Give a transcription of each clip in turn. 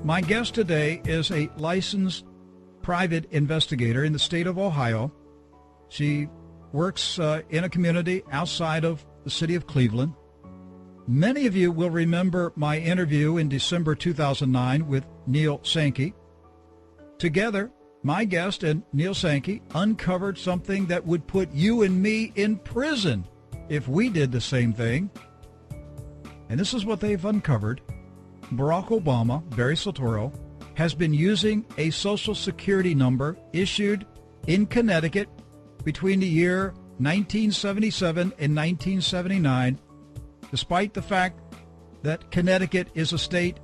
My guest today is a licensed private investigator in the state of Ohio. She works in a community outside of the city of Cleveland. Many of you will remember my interview in December 2009 with Neil Sankey. Together, my guest and Neil Sankey uncovered something that would put you and me in prison if we did the same thing. And this is what they've uncovered. Barack Obama, Barry Soetoro, has been using a Social Security number issued in Connecticut between the year 1977 and 1979, despite the fact that Connecticut is a state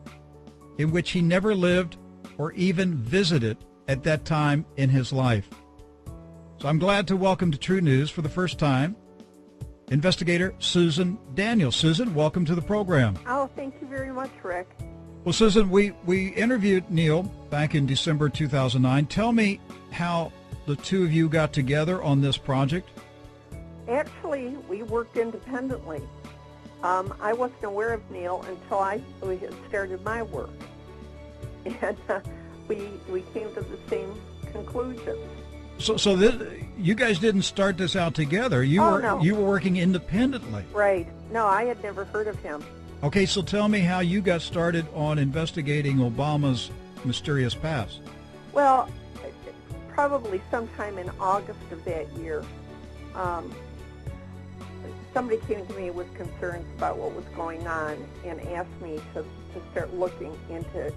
in which he never lived or even visited at that time in his life. So I'm glad to welcome to True News for the first time Investigator Susan Daniels. Susan, welcome to the program. Oh, thank you very much, Rick. Well, Susan, we interviewed Neil back in December 2009. Tell me how the two of you got together on this project. Actually, we worked independently. I wasn't aware of Neil until I had started my work. And we came to the same conclusion. So you guys didn't start this out together. You were working independently. Right. No, I had never heard of him. Okay, so tell me how you got started on investigating Obama's mysterious past. Well, probably sometime in August of that year, somebody came to me with concerns about what was going on and asked me to start looking into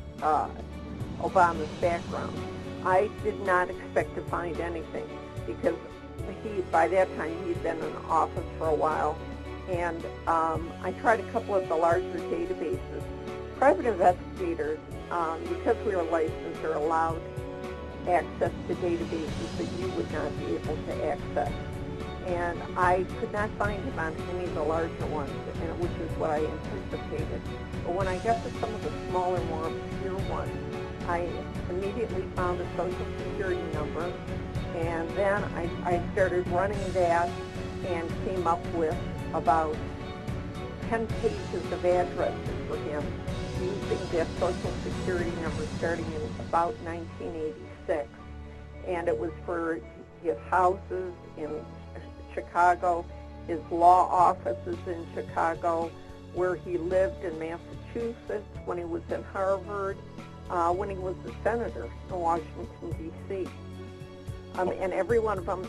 Obama's background. I did not expect to find anything because by that time he'd been in office for a while, and I tried a couple of the larger databases. Private investigators, because we are licensed, are allowed access to databases that you would not be able to access. And I could not find him on any of the larger ones, which is what I anticipated. But when I got to some of the smaller, more obscure ones, I immediately found a Social Security number, and then I started running that and came up with about 10 pages of addresses for him using that Social Security number starting in about 1986. And it was for his houses in Chicago, his law offices in Chicago, where he lived in Massachusetts, when he was in Harvard, when he was a senator in Washington, D.C. And every one of them,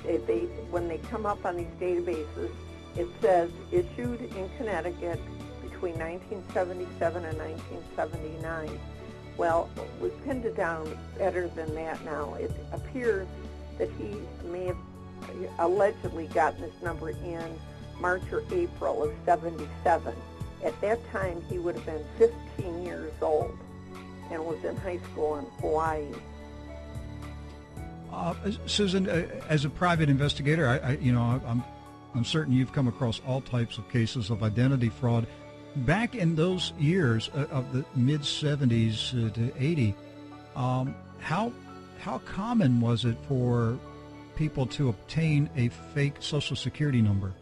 when they come up on these databases, it says issued in Connecticut between 1977 and 1979. Well, we've pinned it down better than that now. It appears that he may have allegedly gotten this number in March or April of 77. At that time, he would have been 15 years old and was in high school in Hawaii. Susan, as a private investigator, I'm certain you've come across all types of cases of identity fraud. Back in those years of the mid 70s to 80, how common was it for people to obtain a fake Social Security number?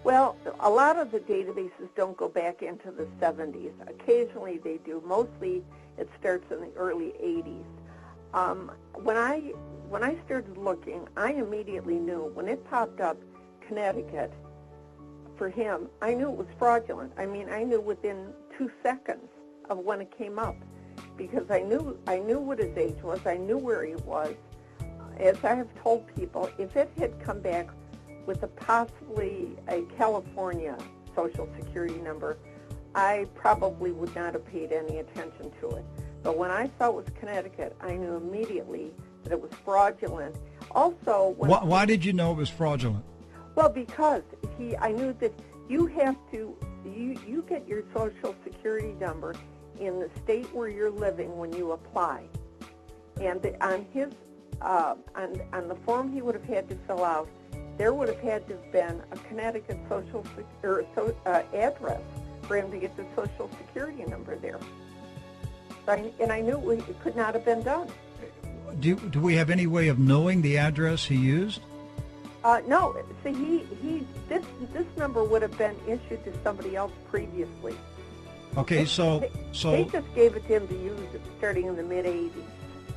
Well, a lot of the databases don't go back into the 70s. Occasionally they do. Mostly it starts in the early 80s. When I started looking, I immediately knew when it popped up Connecticut for him, I knew it was fraudulent. I mean, I knew within 2 seconds of when it came up, because I knew what his age was. I knew where he was. As I have told people, if it had come back with possibly a California Social Security number, I probably would not have paid any attention to it. But when I saw it was Connecticut, I knew immediately that it was fraudulent. Also, why did you know it was fraudulent? Well, because I knew that you have to, you get your Social Security number in the state where you're living when you apply. And on his, on the form he would have had to fill out, there would have had to have been a Connecticut address for him to get the Social Security number there. And I knew it could not have been done. Do we have any way of knowing the address he used? No. See, this number would have been issued to somebody else previously. Okay, They so just gave it to him to use starting in the mid-'80s.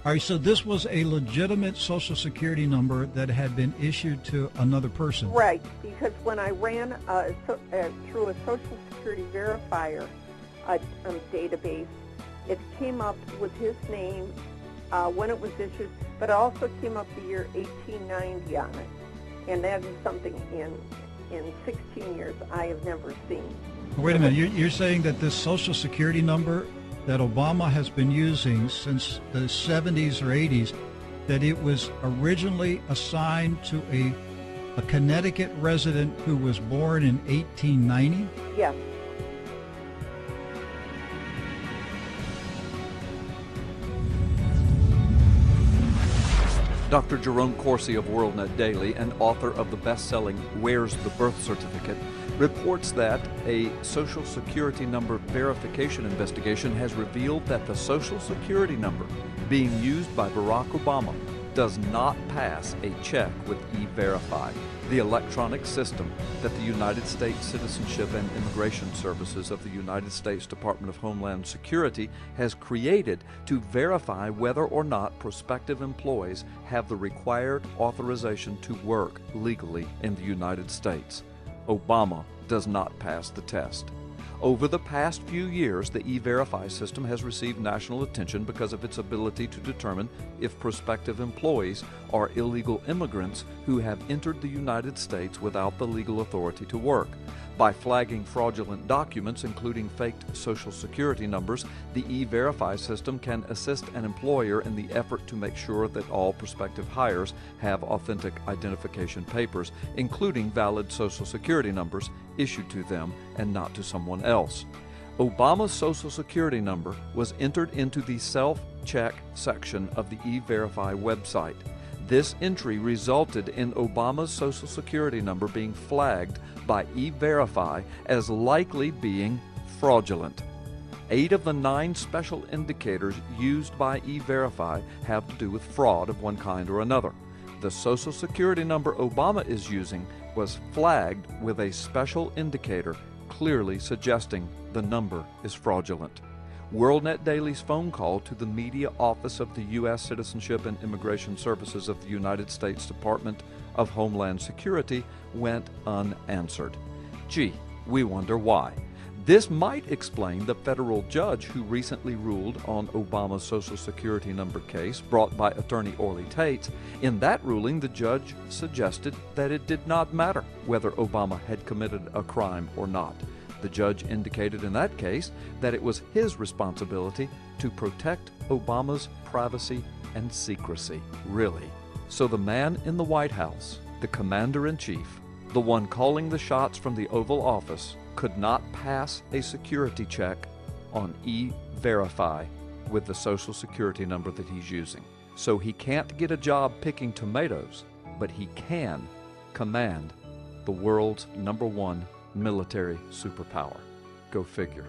all right, so this was a legitimate Social Security number that had been issued to another person. Right, because when I ran through a Social Security verifier database, it came up with his name, when it was issued, but it also came up the year 1890 on it. And that is something in 16 years I have never seen. Wait a minute, you're saying that this Social Security number that Obama has been using since the 70s or 80s, that it was originally assigned to a Connecticut resident who was born in 1890? Yes. Dr. Jerome Corsi of WorldNet Daily and author of the best-selling Where's the Birth Certificate reports that a Social Security number verification investigation has revealed that the Social Security number being used by Barack Obama does not pass a check with E-Verify, the electronic system that the United States Citizenship and Immigration Services of the United States Department of Homeland Security has created to verify whether or not prospective employees have the required authorization to work legally in the United States. Obama does not pass the test. Over the past few years, the E-Verify system has received national attention because of its ability to determine if prospective employees are illegal immigrants who have entered the United States without the legal authority to work. By flagging fraudulent documents, including faked Social Security numbers, the E-Verify system can assist an employer in the effort to make sure that all prospective hires have authentic identification papers, including valid Social Security numbers, issued to them and not to someone else. Obama's Social Security number was entered into the self-check section of the E-Verify website. This entry resulted in Obama's Social Security number being flagged by E-Verify as likely being fraudulent. 8 of the 9 special indicators used by E-Verify have to do with fraud of one kind or another. The Social Security number Obama is using was flagged with a special indicator, clearly suggesting the number is fraudulent. WorldNet Daily's phone call to the media office of the U.S. Citizenship and Immigration Services of the United States Department of Homeland Security went unanswered. Gee, we wonder why. This might explain the federal judge who recently ruled on Obama's Social Security number case brought by attorney Orly Tates. In that ruling, the judge suggested that it did not matter whether Obama had committed a crime or not. The judge indicated in that case that it was his responsibility to protect Obama's privacy and secrecy. Really? So the man in the White House, the commander-in-chief, the one calling the shots from the Oval Office, could not pass a security check on E-Verify with the Social Security number that he's using. So he can't get a job picking tomatoes, but he can command the world's #1 military superpower. Go figure.